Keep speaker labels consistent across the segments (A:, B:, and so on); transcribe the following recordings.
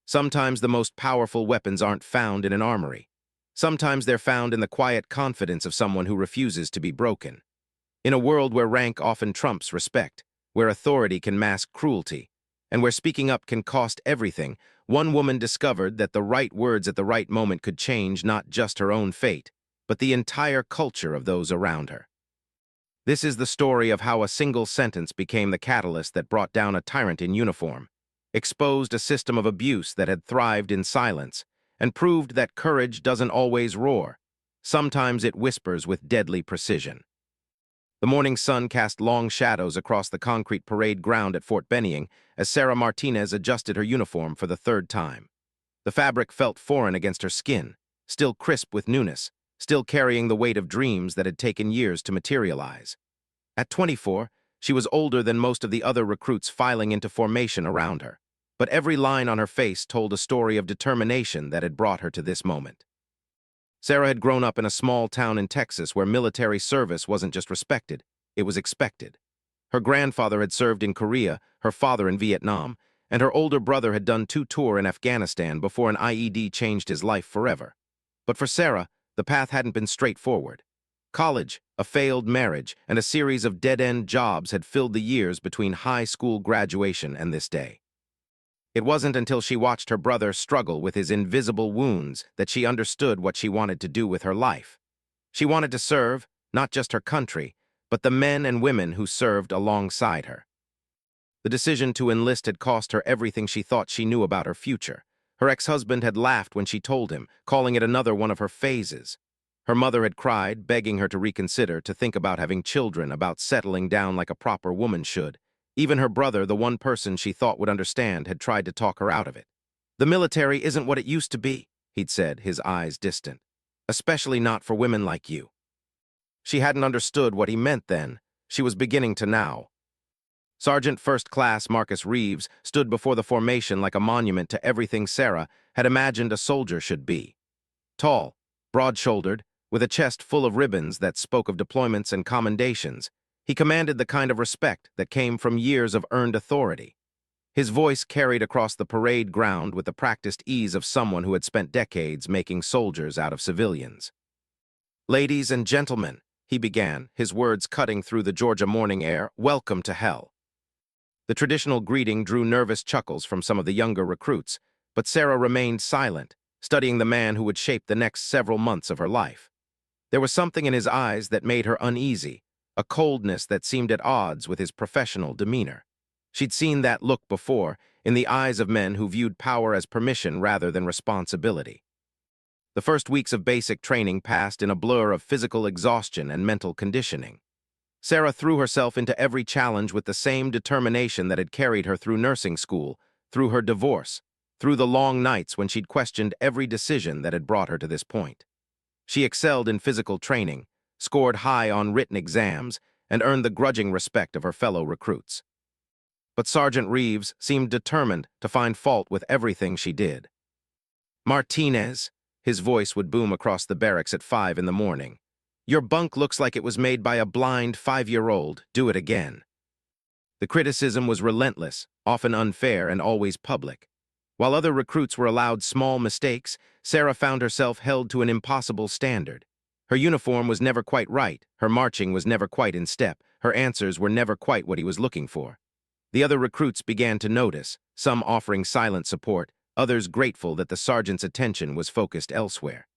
A: Sometimes the most powerful weapons aren't found in an armory. Sometimes they're found in the quiet confidence of someone who refuses to be broken. In a world where rank often trumps respect, where authority can mask cruelty, and where speaking up can cost everything, one woman discovered that the right words at the right moment could change not just her own fate, but the entire culture of those around her. This is the story of how a single sentence became the catalyst that brought down a tyrant in uniform, exposed a system of abuse that had thrived in silence, and proved that courage doesn't always roar. Sometimes it whispers with deadly precision. The morning sun cast long shadows across the concrete parade ground at Fort Benning as Sarah Martinez adjusted her uniform for the third time. The fabric felt foreign against her skin, still crisp with newness, still carrying the weight of dreams that had taken years to materialize. At 24, she was older than most of the other recruits filing into formation around her, but every line on her face told a story of determination that had brought her to this moment. Sarah had grown up in a small town in Texas where military service wasn't just respected, it was expected. Her grandfather had served in Korea, her father in Vietnam, and her older brother had done 2 tours in Afghanistan before an IED changed his life forever. But for Sarah, the path hadn't been straightforward. College, a failed marriage, and a series of dead-end jobs had filled the years between high school graduation and this day. It wasn't until she watched her brother struggle with his invisible wounds that she understood what she wanted to do with her life. She wanted to serve, not just her country, but the men and women who served alongside her. The decision to enlist had cost her everything she thought she knew about her future. Her ex-husband had laughed when she told him, calling it another one of her phases. Her mother had cried, begging her to reconsider, to think about having children, about settling down like a proper woman should. Even her brother, the one person she thought would understand, had tried to talk her out of it. "The military isn't what it used to be," he'd said, his eyes distant. "Especially not for women like you." She hadn't understood what he meant then. She was beginning to now. Sergeant First Class Marcus Reeves stood before the formation like a monument to everything Sarah had imagined a soldier should be. Tall, broad-shouldered, with a chest full of ribbons that spoke of deployments and commendations, he commanded the kind of respect that came from years of earned authority. His voice carried across the parade ground with the practiced ease of someone who had spent decades making soldiers out of civilians. "Ladies and gentlemen," he began, his words cutting through the Georgia morning air, "welcome to hell." The traditional greeting drew nervous chuckles from some of the younger recruits, but Sarah remained silent, studying the man who would shape the next several months of her life. There was something in his eyes that made her uneasy, a coldness that seemed at odds with his professional demeanor. She'd seen that look before, in the eyes of men who viewed power as permission rather than responsibility. The first weeks of basic training passed in a blur of physical exhaustion and mental conditioning. Sarah threw herself into every challenge with the same determination that had carried her through nursing school, through her divorce, through the long nights when she'd questioned every decision that had brought her to this point. She excelled in physical training, scored high on written exams, and earned the grudging respect of her fellow recruits. But Sergeant Reeves seemed determined to find fault with everything she did. "Martinez," his voice would boom across the barracks at 5 in the morning. "Your bunk looks like it was made by a blind 5-year-old. Do it again." The criticism was relentless, often unfair, and always public. While other recruits were allowed small mistakes, Sarah found herself held to an impossible standard. Her uniform was never quite right, her marching was never quite in step, her answers were never quite what he was looking for. The other recruits began to notice, some offering silent support, others grateful that the sergeant's attention was focused elsewhere.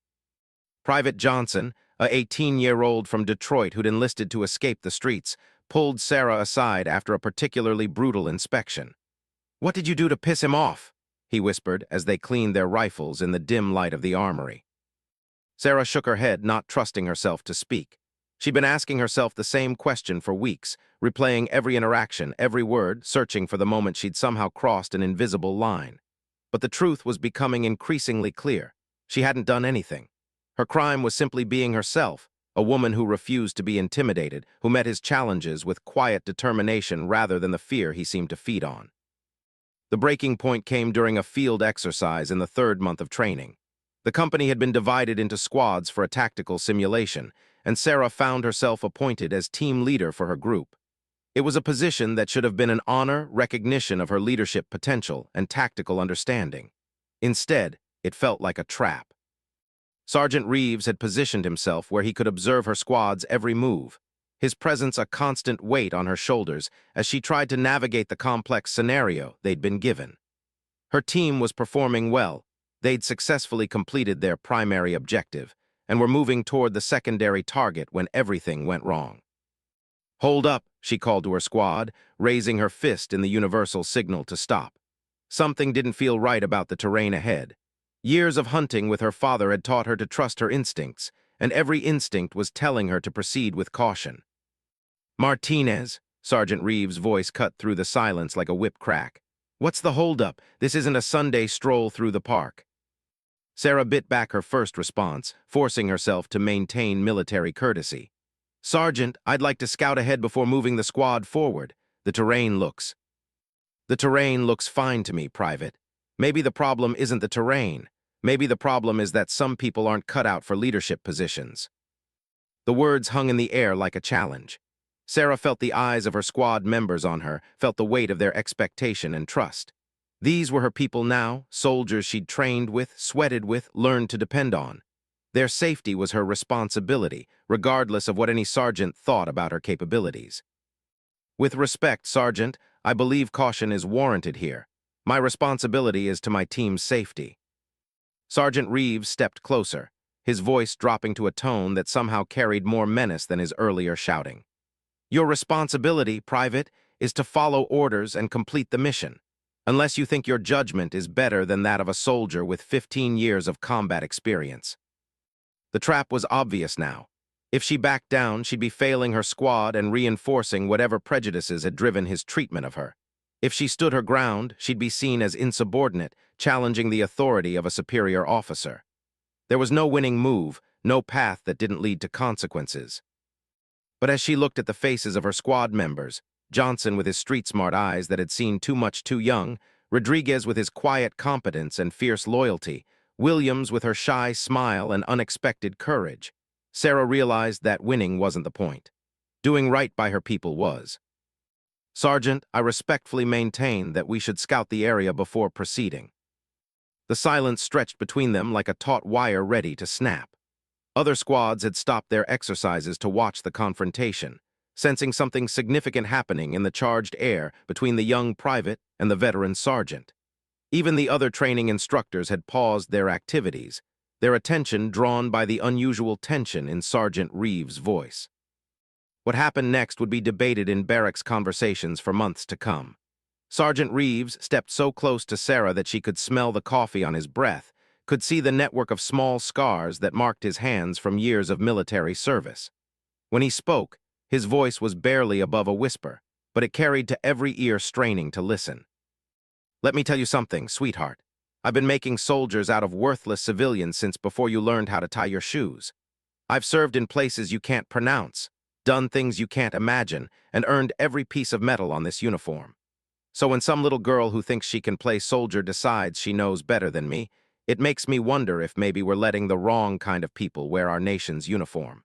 A: Private Johnson, a 18-year-old from Detroit who'd enlisted to escape the streets, pulled Sarah aside after a particularly brutal inspection. "What did you do to piss him off?" he whispered as they cleaned their rifles in the dim light of the armory. Sarah shook her head, not trusting herself to speak. She'd been asking herself the same question for weeks, replaying every interaction, every word, searching for the moment she'd somehow crossed an invisible line. But the truth was becoming increasingly clear. She hadn't done anything. Her crime was simply being herself, a woman who refused to be intimidated, who met his challenges with quiet determination rather than the fear he seemed to feed on. The breaking point came during a field exercise in the 3rd month of training. The company had been divided into squads for a tactical simulation, and Sarah found herself appointed as team leader for her group. It was a position that should have been an honor, recognition of her leadership potential, and tactical understanding. Instead, it felt like a trap. Sergeant Reeves had positioned himself where he could observe her squad's every move, his presence a constant weight on her shoulders as she tried to navigate the complex scenario they'd been given. Her team was performing well. They'd successfully completed their primary objective and were moving toward the secondary target when everything went wrong. "Hold up," she called to her squad, raising her fist in the universal signal to stop. Something didn't feel right about the terrain ahead. Years of hunting with her father had taught her to trust her instincts, and every instinct was telling her to proceed with caution. "Martinez," Sergeant Reeves' voice cut through the silence like a whip crack. "What's the holdup? This isn't a Sunday stroll through the park." Sarah bit back her first response, forcing herself to maintain military courtesy. "Sergeant, I'd like to scout ahead before moving the squad forward. The terrain looks fine to me, Private. Maybe the problem isn't the terrain. Maybe the problem is that some people aren't cut out for leadership positions." The words hung in the air like a challenge. Sarah felt the eyes of her squad members on her, felt the weight of their expectation and trust. These were her people now, soldiers she'd trained with, sweated with, learned to depend on. Their safety was her responsibility, regardless of what any sergeant thought about her capabilities. "With respect, Sergeant, I believe caution is warranted here. My responsibility is to my team's safety." Sergeant Reeves stepped closer, his voice dropping to a tone that somehow carried more menace than his earlier shouting. "Your responsibility, Private, is to follow orders and complete the mission, unless you think your judgment is better than that of a soldier with 15 years of combat experience." The trap was obvious now. If she backed down, she'd be failing her squad and reinforcing whatever prejudices had driven his treatment of her. If she stood her ground, she'd be seen as insubordinate, challenging the authority of a superior officer. There was no winning move, no path that didn't lead to consequences. But as she looked at the faces of her squad members, Johnson with his street-smart eyes that had seen too much too young, Rodriguez with his quiet competence and fierce loyalty, Williams with her shy smile and unexpected courage, Sarah realized that winning wasn't the point. Doing right by her people was. "Sergeant, I respectfully maintain that we should scout the area before proceeding." The silence stretched between them like a taut wire ready to snap. Other squads had stopped their exercises to watch the confrontation, sensing something significant happening in the charged air between the young private and the veteran sergeant. Even the other training instructors had paused their activities, their attention drawn by the unusual tension in Sergeant Reeves' voice. What happened next would be debated in barracks conversations for months to come. Sergeant Reeves stepped so close to Sarah that she could smell the coffee on his breath, could see the network of small scars that marked his hands from years of military service. When he spoke, his voice was barely above a whisper, but it carried to every ear straining to listen. "Let me tell you something, sweetheart. I've been making soldiers out of worthless civilians since before you learned how to tie your shoes. I've served in places you can't pronounce, done things you can't imagine, and earned every piece of metal on this uniform. So when some little girl who thinks she can play soldier decides she knows better than me, it makes me wonder if maybe we're letting the wrong kind of people wear our nation's uniform."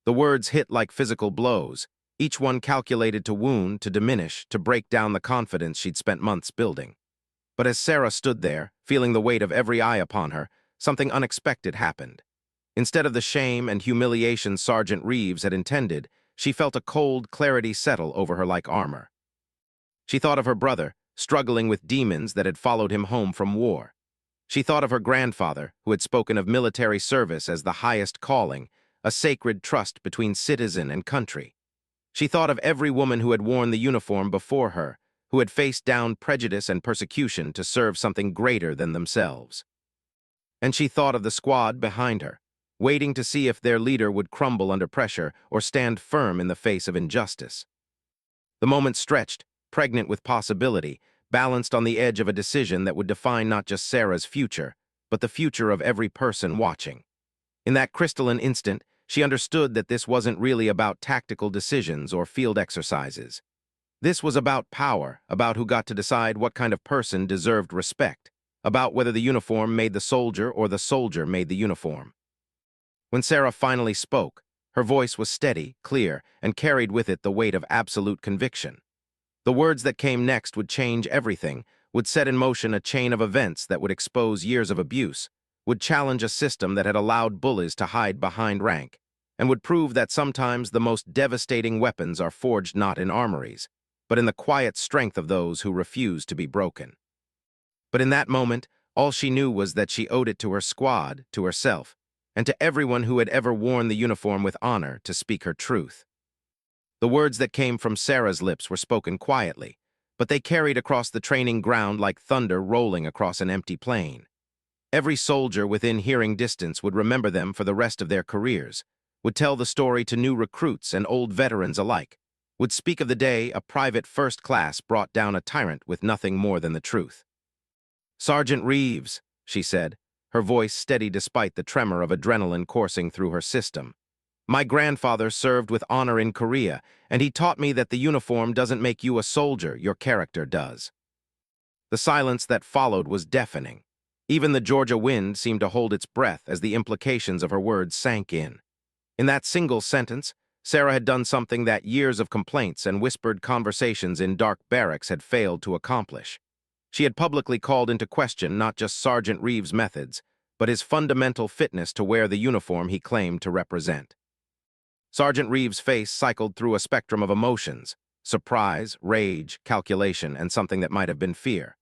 A: The words hit like physical blows, each one calculated to wound, to diminish, to break down the confidence she'd spent months building. But as Sarah stood there, feeling the weight of every eye upon her, something unexpected happened. Instead of the shame and humiliation Sergeant Reeves had intended, she felt a cold clarity settle over her like armor. She thought of her brother, struggling with demons that had followed him home from war. She thought of her grandfather, who had spoken of military service as the highest calling, a sacred trust between citizen and country. She thought of every woman who had worn the uniform before her, who had faced down prejudice and persecution to serve something greater than themselves. And she thought of the squad behind her, waiting to see if their leader would crumble under pressure or stand firm in the face of injustice. The moment stretched, pregnant with possibility, balanced on the edge of a decision that would define not just Sarah's future, but the future of every person watching. In that crystalline instant, she understood that this wasn't really about tactical decisions or field exercises. This was about power, about who got to decide what kind of person deserved respect, about whether the uniform made the soldier or the soldier made the uniform. When Sarah finally spoke, her voice was steady, clear, and carried with it the weight of absolute conviction. The words that came next would change everything, would set in motion a chain of events that would expose years of abuse, would challenge a system that had allowed bullies to hide behind rank, and would prove that sometimes the most devastating weapons are forged not in armories, but in the quiet strength of those who refuse to be broken. But in that moment, all she knew was that she owed it to her squad, to herself, and to everyone who had ever worn the uniform with honor to speak her truth. The words that came from Sarah's lips were spoken quietly, but they carried across the training ground like thunder rolling across an empty plain. Every soldier within hearing distance would remember them for the rest of their careers, would tell the story to new recruits and old veterans alike, would speak of the day a private first class brought down a tyrant with nothing more than the truth. "Sergeant Reeves," she said, her voice steady despite the tremor of adrenaline coursing through her system. "My grandfather served with honor in Korea, and he taught me that the uniform doesn't make you a soldier, your character does." The silence that followed was deafening. Even the Georgia wind seemed to hold its breath as the implications of her words sank in. In that single sentence, Sarah had done something that years of complaints and whispered conversations in dark barracks had failed to accomplish. She had publicly called into question not just Sergeant Reeves' methods, but his fundamental fitness to wear the uniform he claimed to represent. Sergeant Reeves' face cycled through a spectrum of emotions: surprise, rage, calculation, and something that might have been fear.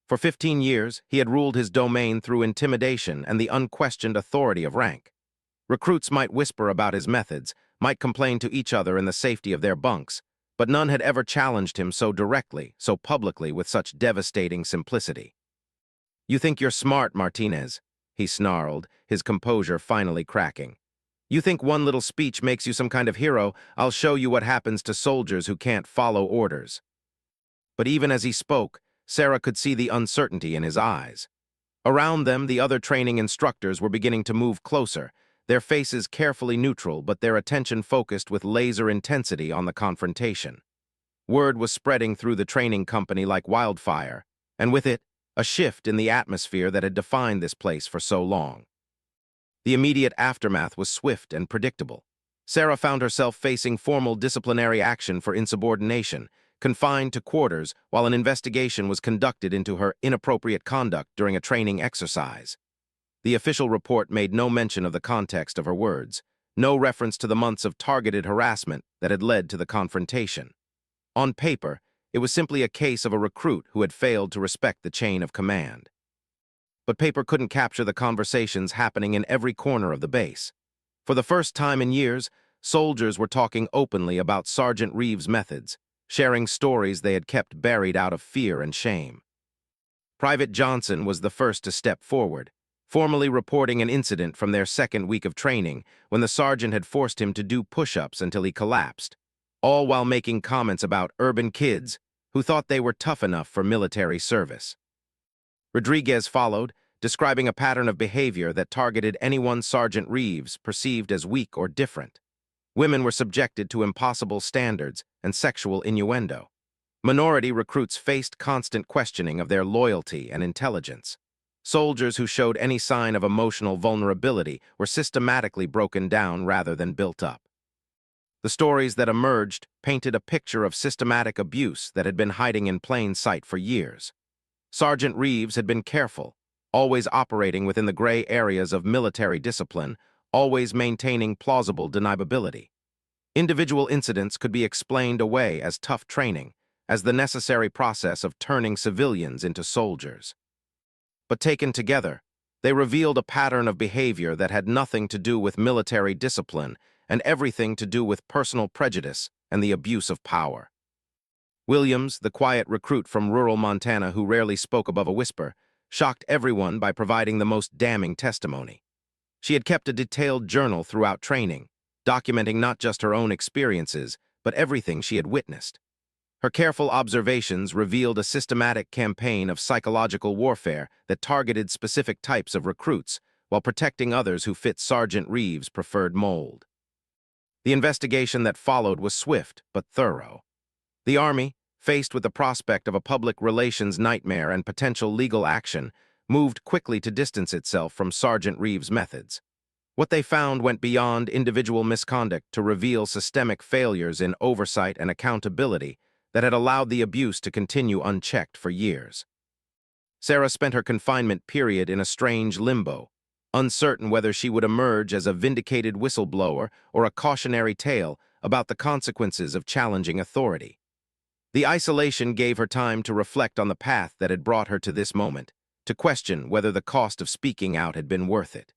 A: For 15 years, he had ruled his domain through intimidation and the unquestioned authority of rank. Recruits might whisper about his methods, might complain to each other in the safety of their bunks, but none had ever challenged him so directly, so publicly, with such devastating simplicity. "You think you're smart, Martinez," he snarled, his composure finally cracking. "You think one little speech makes you some kind of hero? I'll show you what happens to soldiers who can't follow orders." But even as he spoke, Sarah could see the uncertainty in his eyes. Around them, the other training instructors were beginning to move closer, their faces carefully neutral but their attention focused with laser intensity on the confrontation. Word was spreading through the training company like wildfire, and with it, a shift in the atmosphere that had defined this place for so long. The immediate aftermath was swift and predictable. Sarah found herself facing formal disciplinary action for insubordination, confined to quarters while an investigation was conducted into her inappropriate conduct during a training exercise. The official report made no mention of the context of her words, no reference to the months of targeted harassment that had led to the confrontation. On paper, it was simply a case of a recruit who had failed to respect the chain of command. But paper couldn't capture the conversations happening in every corner of the base. For the first time in years, soldiers were talking openly about Sergeant Reeves' methods, sharing stories they had kept buried out of fear and shame. Private Johnson was the first to step forward, formally reporting an incident from their second week of training when the sergeant had forced him to do push-ups until he collapsed, all while making comments about urban kids who thought they were tough enough for military service. Rodriguez followed, describing a pattern of behavior that targeted anyone Sergeant Reeves perceived as weak or different. Women were subjected to impossible standards and sexual innuendo. Minority recruits faced constant questioning of their loyalty and intelligence. Soldiers who showed any sign of emotional vulnerability were systematically broken down rather than built up. The stories that emerged painted a picture of systematic abuse that had been hiding in plain sight for years. Sergeant Reeves had been careful, always operating within the gray areas of military discipline, always maintaining plausible deniability. Individual incidents could be explained away as tough training, as the necessary process of turning civilians into soldiers. But taken together, they revealed a pattern of behavior that had nothing to do with military discipline and everything to do with personal prejudice and the abuse of power. Williams, the quiet recruit from rural Montana who rarely spoke above a whisper, shocked everyone by providing the most damning testimony. She had kept a detailed journal throughout training, documenting not just her own experiences, but everything she had witnessed. Her careful observations revealed a systematic campaign of psychological warfare that targeted specific types of recruits while protecting others who fit Sergeant Reeves' preferred mold. The investigation that followed was swift but thorough. The Army, faced with the prospect of a public relations nightmare and potential legal action, moved quickly to distance itself from Sergeant Reeves' methods. What they found went beyond individual misconduct to reveal systemic failures in oversight and accountability that had allowed the abuse to continue unchecked for years. Sarah spent her confinement period in a strange limbo, uncertain whether she would emerge as a vindicated whistleblower or a cautionary tale about the consequences of challenging authority. The isolation gave her time to reflect on the path that had brought her to this moment, to question whether the cost of speaking out had been worth it.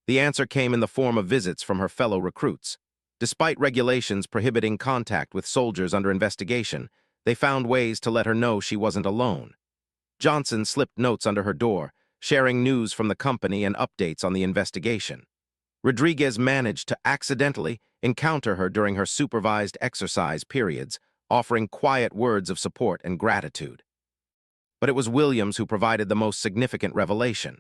A: The answer came in the form of visits from her fellow recruits. Despite regulations prohibiting contact with soldiers under investigation, they found ways to let her know she wasn't alone. Johnson slipped notes under her door, sharing news from the company and updates on the investigation. Rodriguez managed to accidentally encounter her during her supervised exercise periods, offering quiet words of support and gratitude. But it was Williams who provided the most significant revelation.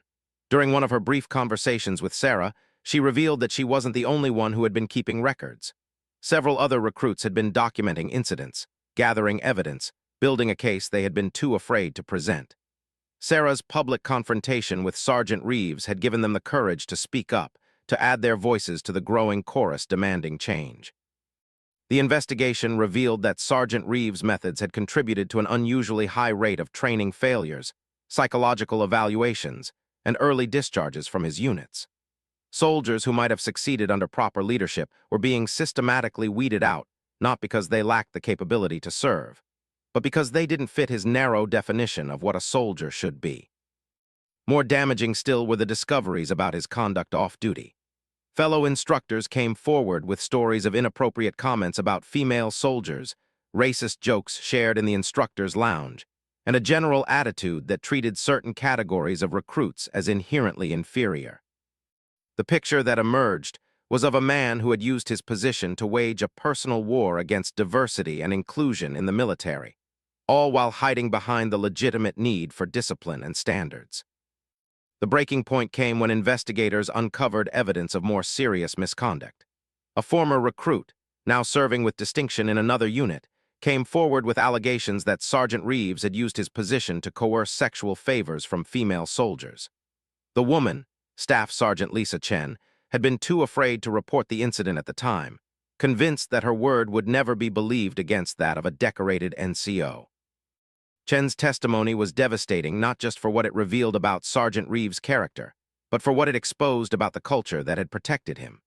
A: During one of her brief conversations with Sarah, she revealed that she wasn't the only one who had been keeping records. Several other recruits had been documenting incidents, gathering evidence, building a case they had been too afraid to present. Sarah's public confrontation with Sergeant Reeves had given them the courage to speak up, to add their voices to the growing chorus demanding change. The investigation revealed that Sergeant Reeves' methods had contributed to an unusually high rate of training failures, psychological evaluations, and early discharges from his units. Soldiers who might have succeeded under proper leadership were being systematically weeded out, not because they lacked the capability to serve, but because they didn't fit his narrow definition of what a soldier should be. More damaging still were the discoveries about his conduct off-duty. Fellow instructors came forward with stories of inappropriate comments about female soldiers, racist jokes shared in the instructors' lounge, and a general attitude that treated certain categories of recruits as inherently inferior. The picture that emerged was of a man who had used his position to wage a personal war against diversity and inclusion in the military, all while hiding behind the legitimate need for discipline and standards. The breaking point came when investigators uncovered evidence of more serious misconduct. A former recruit, now serving with distinction in another unit, came forward with allegations that Sergeant Reeves had used his position to coerce sexual favors from female soldiers. The woman, Staff Sergeant Lisa Chen, had been too afraid to report the incident at the time, convinced that her word would never be believed against that of a decorated NCO. Chen's testimony was devastating not just for what it revealed about Sergeant Reeves' character, but for what it exposed about the culture that had protected him.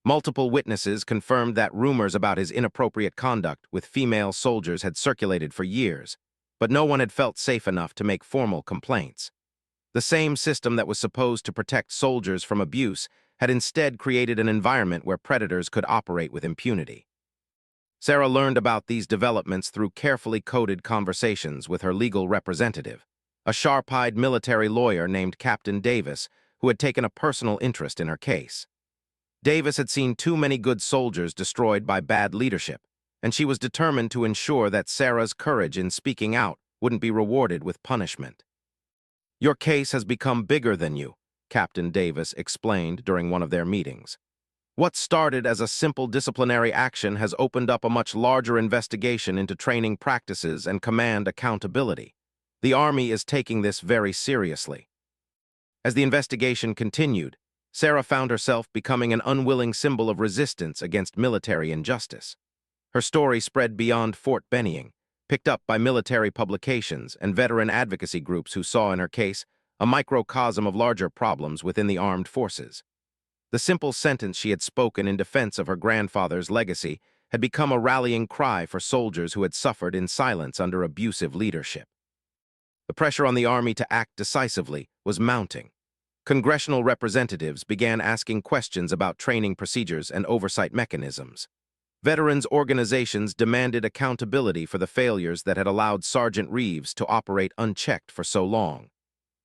A: Multiple witnesses confirmed that rumors about his inappropriate conduct with female soldiers had circulated for years, but no one had felt safe enough to make formal complaints. The same system that was supposed to protect soldiers from abuse had instead created an environment where predators could operate with impunity. Sarah learned about these developments through carefully coded conversations with her legal representative, a sharp-eyed military lawyer named Captain Davis, who had taken a personal interest in her case. Davis had seen too many good soldiers destroyed by bad leadership, and she was determined to ensure that Sarah's courage in speaking out wouldn't be rewarded with punishment. "Your case has become bigger than you," Captain Davis explained during one of their meetings. "What started as a simple disciplinary action has opened up a much larger investigation into training practices and command accountability. The Army is taking this very seriously." As the investigation continued, Sarah found herself becoming an unwilling symbol of resistance against military injustice. Her story spread beyond Fort Benning, picked up by military publications and veteran advocacy groups who saw in her case a microcosm of larger problems within the armed forces. The simple sentence she had spoken in defense of her grandfather's legacy had become a rallying cry for soldiers who had suffered in silence under abusive leadership. The pressure on the Army to act decisively was mounting. Congressional representatives began asking questions about training procedures and oversight mechanisms. Veterans organizations demanded accountability for the failures that had allowed Sergeant Reeves to operate unchecked for so long.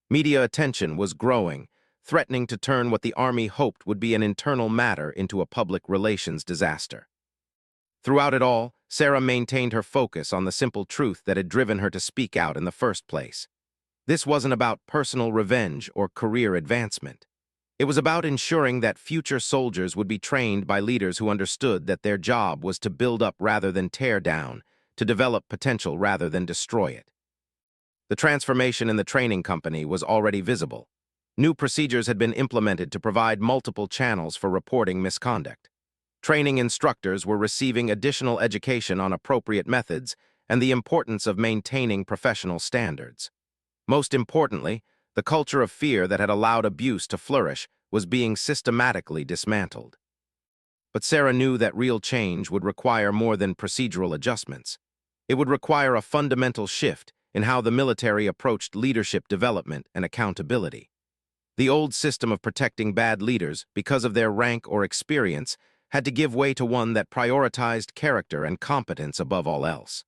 A: Media attention was growing, threatening to turn what the Army hoped would be an internal matter into a public relations disaster. Throughout it all, Sarah maintained her focus on the simple truth that had driven her to speak out in the first place. This wasn't about personal revenge or career advancement. It was about ensuring that future soldiers would be trained by leaders who understood that their job was to build up rather than tear down, to develop potential rather than destroy it. The transformation in the training company was already visible. New procedures had been implemented to provide multiple channels for reporting misconduct. Training instructors were receiving additional education on appropriate methods and the importance of maintaining professional standards. Most importantly, the culture of fear that had allowed abuse to flourish was being systematically dismantled. But Sarah knew that real change would require more than procedural adjustments. It would require a fundamental shift in how the military approached leadership development and accountability. The old system of protecting bad leaders because of their rank or experience had to give way to one that prioritized character and competence above all else.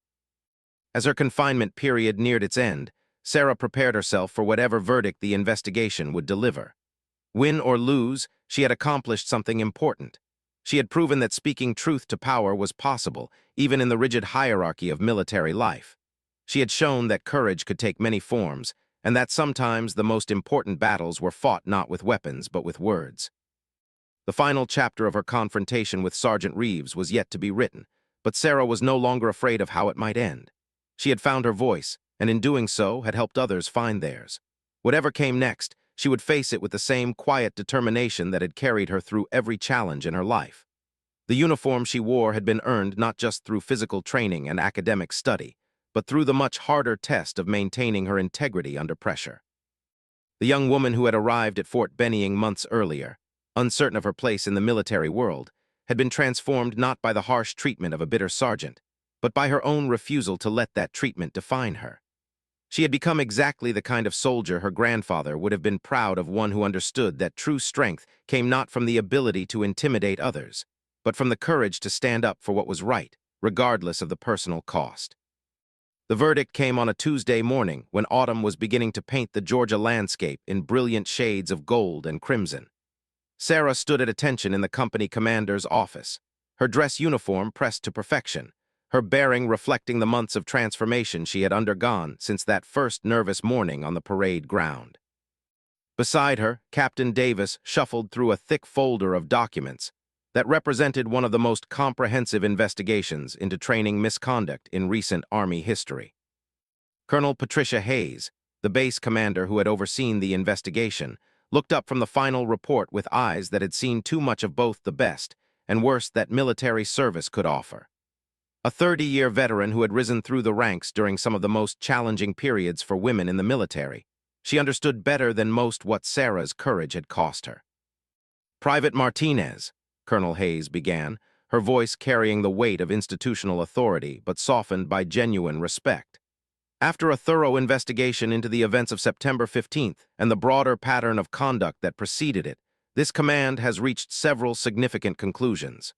A: As her confinement period neared its end, Sarah prepared herself for whatever verdict the investigation would deliver. Win or lose, she had accomplished something important. She had proven that speaking truth to power was possible, even in the rigid hierarchy of military life. She had shown that courage could take many forms, and that sometimes the most important battles were fought not with weapons but with words. The final chapter of her confrontation with Sergeant Reeves was yet to be written, but Sarah was no longer afraid of how it might end. She had found her voice, and in doing so had helped others find theirs. Whatever came next, she would face it with the same quiet determination that had carried her through every challenge in her life. The uniform she wore had been earned not just through physical training and academic study, but through the much harder test of maintaining her integrity under pressure. The young woman who had arrived at Fort Benning months earlier, uncertain of her place in the military world, had been transformed not by the harsh treatment of a bitter sergeant, but by her own refusal to let that treatment define her. She had become exactly the kind of soldier her grandfather would have been proud of, one who understood that true strength came not from the ability to intimidate others, but from the courage to stand up for what was right, regardless of the personal cost. The verdict came on a Tuesday morning when autumn was beginning to paint the Georgia landscape in brilliant shades of gold and crimson. Sarah stood at attention in the company commander's office, her dress uniform pressed to perfection, her bearing reflecting the months of transformation she had undergone since that first nervous morning on the parade ground. Beside her, Captain Davis shuffled through a thick folder of documents that represented one of the most comprehensive investigations into training misconduct in recent Army history. Colonel Patricia Hayes, the base commander who had overseen the investigation, looked up from the final report with eyes that had seen too much of both the best and worst that military service could offer. A 30-year veteran who had risen through the ranks during some of the most challenging periods for women in the military, she understood better than most what Sarah's courage had cost her. "Private Martinez," Colonel Hayes began, her voice carrying the weight of institutional authority but softened by genuine respect. "After a thorough investigation into the events of September 15th and the broader pattern of conduct that preceded it, this command has reached several significant conclusions."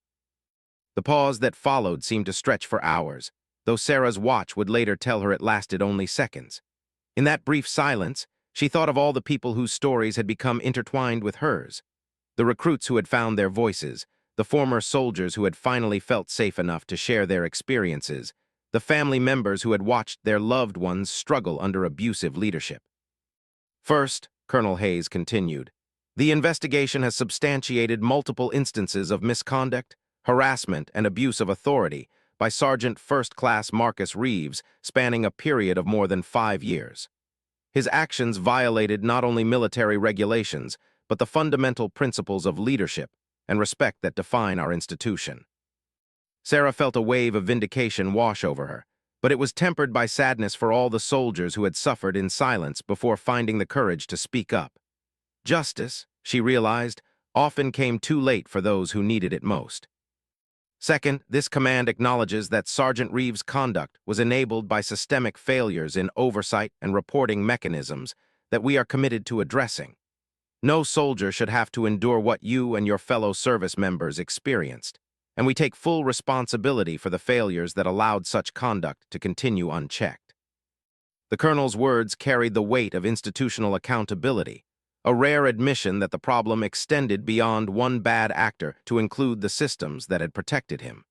A: The pause that followed seemed to stretch for hours, though Sarah's watch would later tell her it lasted only seconds. In that brief silence, she thought of all the people whose stories had become intertwined with hers. The recruits who had found their voices, the former soldiers who had finally felt safe enough to share their experiences, the family members who had watched their loved ones struggle under abusive leadership. "First," Colonel Hayes continued, "the investigation has substantiated multiple instances of misconduct, harassment, and abuse of authority by Sergeant First Class Marcus Reeves spanning a period of more than 5 years. His actions violated not only military regulations, but the fundamental principles of leadership and respect that define our institution." Sarah felt a wave of vindication wash over her, but it was tempered by sadness for all the soldiers who had suffered in silence before finding the courage to speak up. Justice, she realized, often came too late for those who needed it most. Second, this command acknowledges that Sergeant Reeves' conduct was enabled by systemic failures in oversight and reporting mechanisms that we are committed to addressing. No soldier should have to endure what you and your fellow service members experienced, and we take full responsibility for the failures that allowed such conduct to continue unchecked. The colonel's words carried the weight of institutional accountability, a rare admission that the problem extended beyond one bad actor to include the systems that had protected him.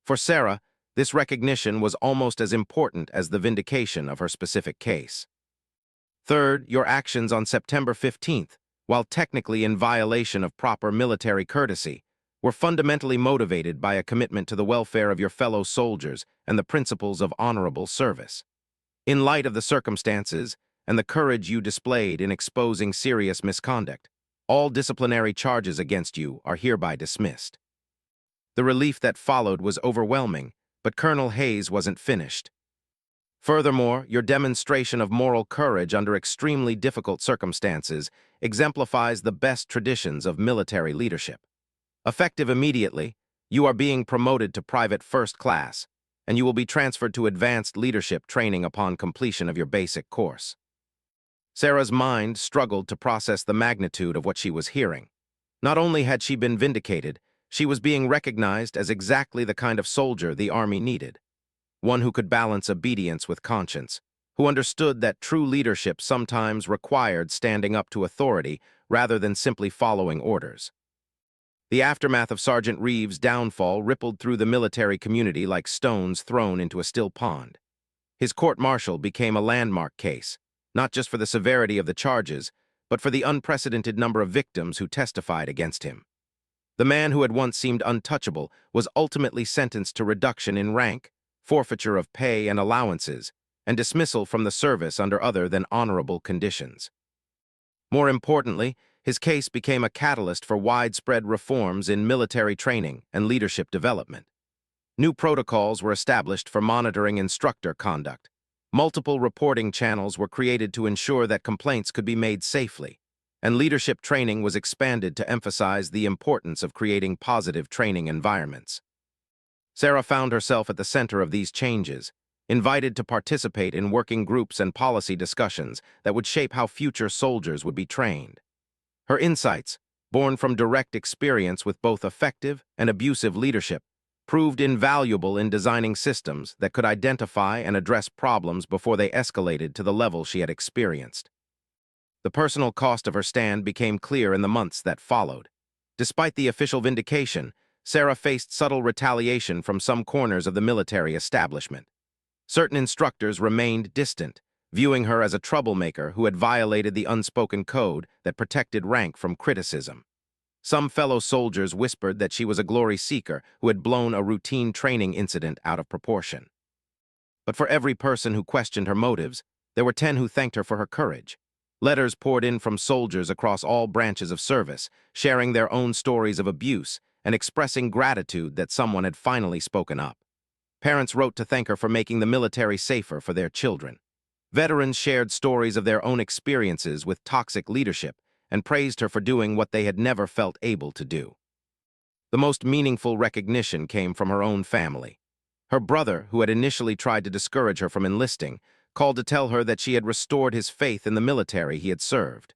A: For Sarah, this recognition was almost as important as the vindication of her specific case. Third, your actions on September 15th, while technically in violation of proper military courtesy, were fundamentally motivated by a commitment to the welfare of your fellow soldiers and the principles of honorable service. In light of the circumstances and the courage you displayed in exposing serious misconduct, all disciplinary charges against you are hereby dismissed. The relief that followed was overwhelming, but Colonel Hayes wasn't finished. Furthermore, your demonstration of moral courage under extremely difficult circumstances exemplifies the best traditions of military leadership. Effective immediately, you are being promoted to private first class, and you will be transferred to advanced leadership training upon completion of your basic course. Sarah's mind struggled to process the magnitude of what she was hearing. Not only had she been vindicated, she was being recognized as exactly the kind of soldier the army needed. One who could balance obedience with conscience, who understood that true leadership sometimes required standing up to authority rather than simply following orders. The aftermath of Sergeant Reeves' downfall rippled through the military community like stones thrown into a still pond. His court-martial became a landmark case, not just for the severity of the charges, but for the unprecedented number of victims who testified against him. The man who had once seemed untouchable was ultimately sentenced to reduction in rank, forfeiture of pay and allowances, and dismissal from the service under other than honorable conditions. More importantly, his case became a catalyst for widespread reforms in military training and leadership development. New protocols were established for monitoring instructor conduct. Multiple reporting channels were created to ensure that complaints could be made safely, and leadership training was expanded to emphasize the importance of creating positive training environments. Sarah found herself at the center of these changes, invited to participate in working groups and policy discussions that would shape how future soldiers would be trained. Her insights, born from direct experience with both effective and abusive leadership, proved invaluable in designing systems that could identify and address problems before they escalated to the level she had experienced. The personal cost of her stand became clear in the months that followed. Despite the official vindication, Sarah faced subtle retaliation from some corners of the military establishment. Certain instructors remained distant, viewing her as a troublemaker who had violated the unspoken code that protected rank from criticism. Some fellow soldiers whispered that she was a glory seeker who had blown a routine training incident out of proportion. But for every person who questioned her motives, there were 10 who thanked her for her courage. Letters poured in from soldiers across all branches of service, sharing their own stories of abuse and expressing gratitude that someone had finally spoken up. Parents wrote to thank her for making the military safer for their children. Veterans shared stories of their own experiences with toxic leadership and praised her for doing what they had never felt able to do. The most meaningful recognition came from her own family. Her brother, who had initially tried to discourage her from enlisting, called to tell her that she had restored his faith in the military he had served.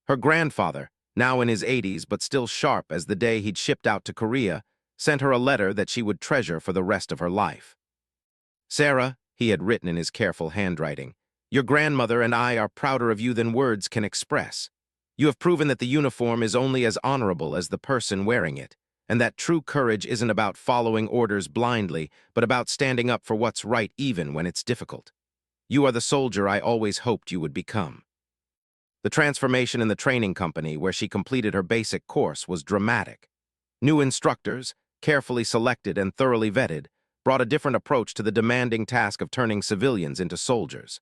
A: Her grandfather, now in his 80s but still sharp as the day he'd shipped out to Korea, sent her a letter that she would treasure for the rest of her life. "Sarah," he had written in his careful handwriting, "your grandmother and I are prouder of you than words can express. You have proven that the uniform is only as honorable as the person wearing it, and that true courage isn't about following orders blindly, but about standing up for what's right even when it's difficult. You are the soldier I always hoped you would become." The transformation in the training company where she completed her basic course was dramatic. New instructors, carefully selected and thoroughly vetted, brought a different approach to the demanding task of turning civilians into soldiers.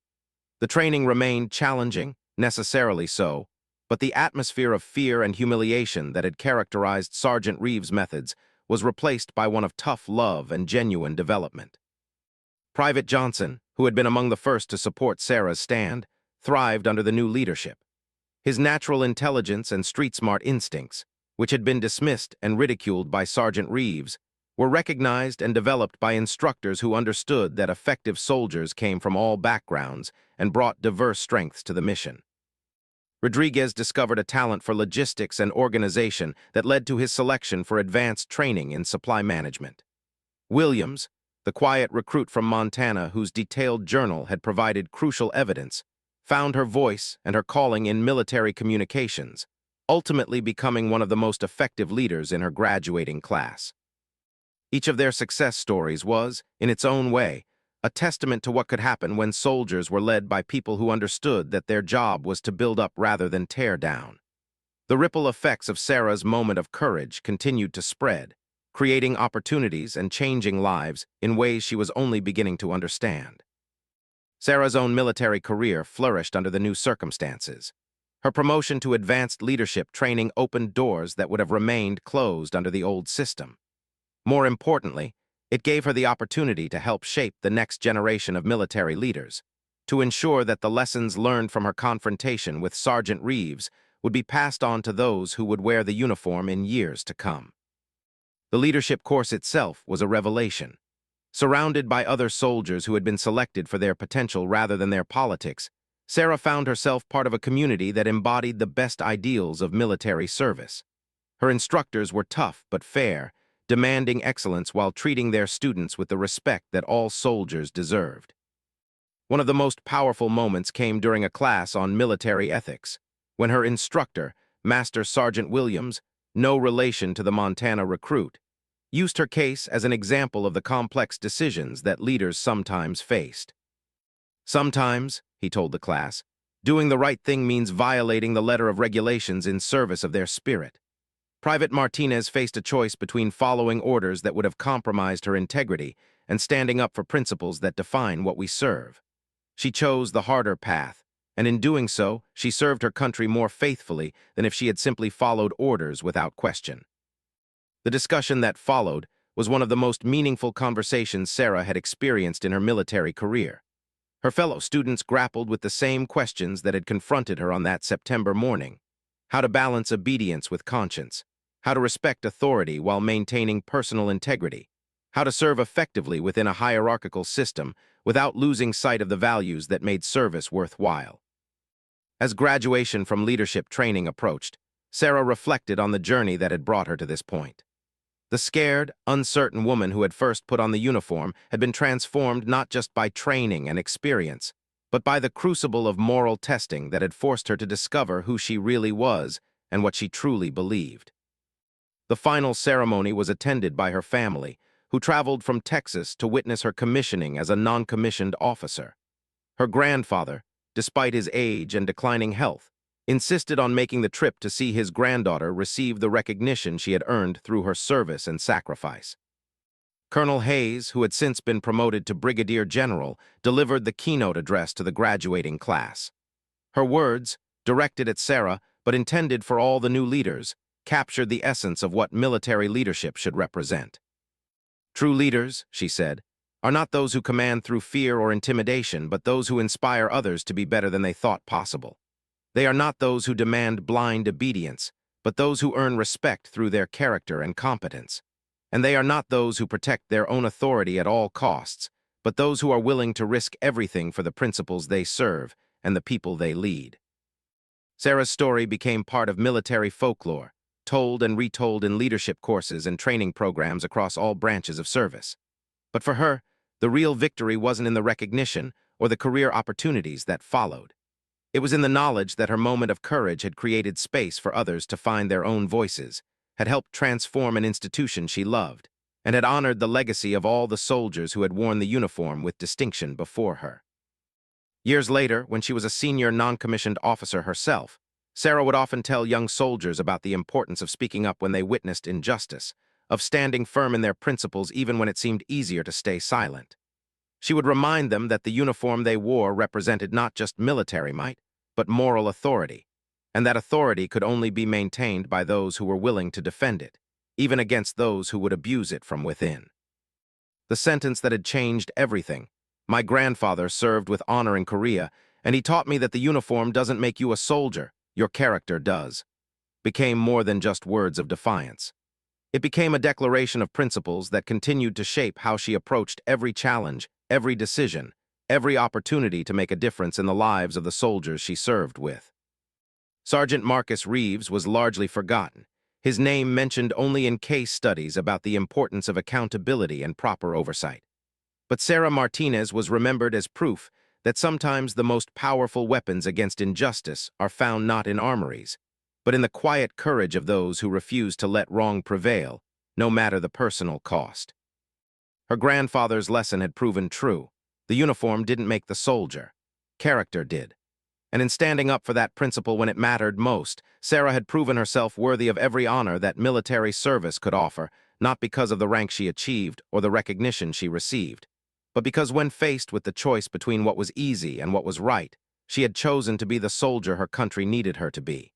A: The training remained challenging, necessarily so, but the atmosphere of fear and humiliation that had characterized Sergeant Reeves' methods was replaced by one of tough love and genuine development. Private Johnson, who had been among the first to support Sarah's stand, thrived under the new leadership. His natural intelligence and street-smart instincts, which had been dismissed and ridiculed by Sergeant Reeves, were recognized and developed by instructors who understood that effective soldiers came from all backgrounds and brought diverse strengths to the mission. Rodriguez discovered a talent for logistics and organization that led to his selection for advanced training in supply management. Williams, the quiet recruit from Montana whose detailed journal had provided crucial evidence, found her voice and her calling in military communications, ultimately becoming one of the most effective leaders in her graduating class. Each of their success stories was, in its own way, a testament to what could happen when soldiers were led by people who understood that their job was to build up rather than tear down. The ripple effects of Sarah's moment of courage continued to spread, creating opportunities and changing lives in ways she was only beginning to understand. Sarah's own military career flourished under the new circumstances. Her promotion to advanced leadership training opened doors that would have remained closed under the old system. More importantly, It gave her the opportunity to help shape the next generation of military leaders, to ensure that the lessons learned from her confrontation with Sergeant Reeves would be passed on to those who would wear the uniform in years to come. The leadership course itself was a revelation. Surrounded by other soldiers who had been selected for their potential rather than their politics, Sarah found herself part of a community that embodied the best ideals of military service. Her instructors were tough but fair, demanding excellence while treating their students with the respect that all soldiers deserved. One of the most powerful moments came during a class on military ethics, when her instructor, Master Sergeant Williams, no relation to the Montana recruit, used her case as an example of the complex decisions that leaders sometimes faced. Sometimes, he told the class, doing the right thing means violating the letter of regulations in service of their spirit. Private Martinez faced a choice between following orders that would have compromised her integrity and standing up for principles that define what we serve. She chose the harder path, and in doing so, she served her country more faithfully than if she had simply followed orders without question. The discussion that followed was one of the most meaningful conversations Sarah had experienced in her military career. Her fellow students grappled with the same questions that had confronted her on that September morning: how to balance obedience with conscience, how to respect authority while maintaining personal integrity, how to serve effectively within a hierarchical system without losing sight of the values that made service worthwhile. As graduation from leadership training approached, Sarah reflected on the journey that had brought her to this point. The scared, uncertain woman who had first put on the uniform had been transformed not just by training and experience, but by the crucible of moral testing that had forced her to discover who she really was and what she truly believed. The final ceremony was attended by her family, who traveled from Texas to witness her commissioning as a non-commissioned officer. Her grandfather, despite his age and declining health, insisted on making the trip to see his granddaughter receive the recognition she had earned through her service and sacrifice. Colonel Hayes, who had since been promoted to Brigadier General, delivered the keynote address to the graduating class. Her words, directed at Sarah but intended for all the new leaders, captured the essence of what military leadership should represent. True leaders, she said, are not those who command through fear or intimidation, but those who inspire others to be better than they thought possible. They are not those who demand blind obedience, but those who earn respect through their character and competence. And they are not those who protect their own authority at all costs, but those who are willing to risk everything for the principles they serve and the people they lead. Sarah's story became part of military folklore, told and retold in leadership courses and training programs across all branches of service. But for her, the real victory wasn't in the recognition or the career opportunities that followed. It was in the knowledge that her moment of courage had created space for others to find their own voices, had helped transform an institution she loved, and had honored the legacy of all the soldiers who had worn the uniform with distinction before her. Years later, when she was a senior non-commissioned officer herself, Sarah would often tell young soldiers about the importance of speaking up when they witnessed injustice, of standing firm in their principles even when it seemed easier to stay silent. She would remind them that the uniform they wore represented not just military might, but moral authority, and that authority could only be maintained by those who were willing to defend it, even against those who would abuse it from within. The sentence that had changed everything: "My grandfather served with honor in Korea, and he taught me that the uniform doesn't make you a soldier, your character does," became more than just words of defiance. It became a declaration of principles that continued to shape how she approached every challenge, every decision, every opportunity to make a difference in the lives of the soldiers she served with. Sergeant Marcus Reeves was largely forgotten, his name mentioned only in case studies about the importance of accountability and proper oversight. But Sarah Martinez was remembered as proof that sometimes the most powerful weapons against injustice are found not in armories, but in the quiet courage of those who refuse to let wrong prevail, no matter the personal cost. Her grandfather's lesson had proven true. The uniform didn't make the soldier. Character did. And in standing up for that principle when it mattered most, Sarah had proven herself worthy of every honor that military service could offer, not because of the rank she achieved or the recognition she received, but because when faced with the choice between what was easy and what was right, she had chosen to be the soldier her country needed her to be.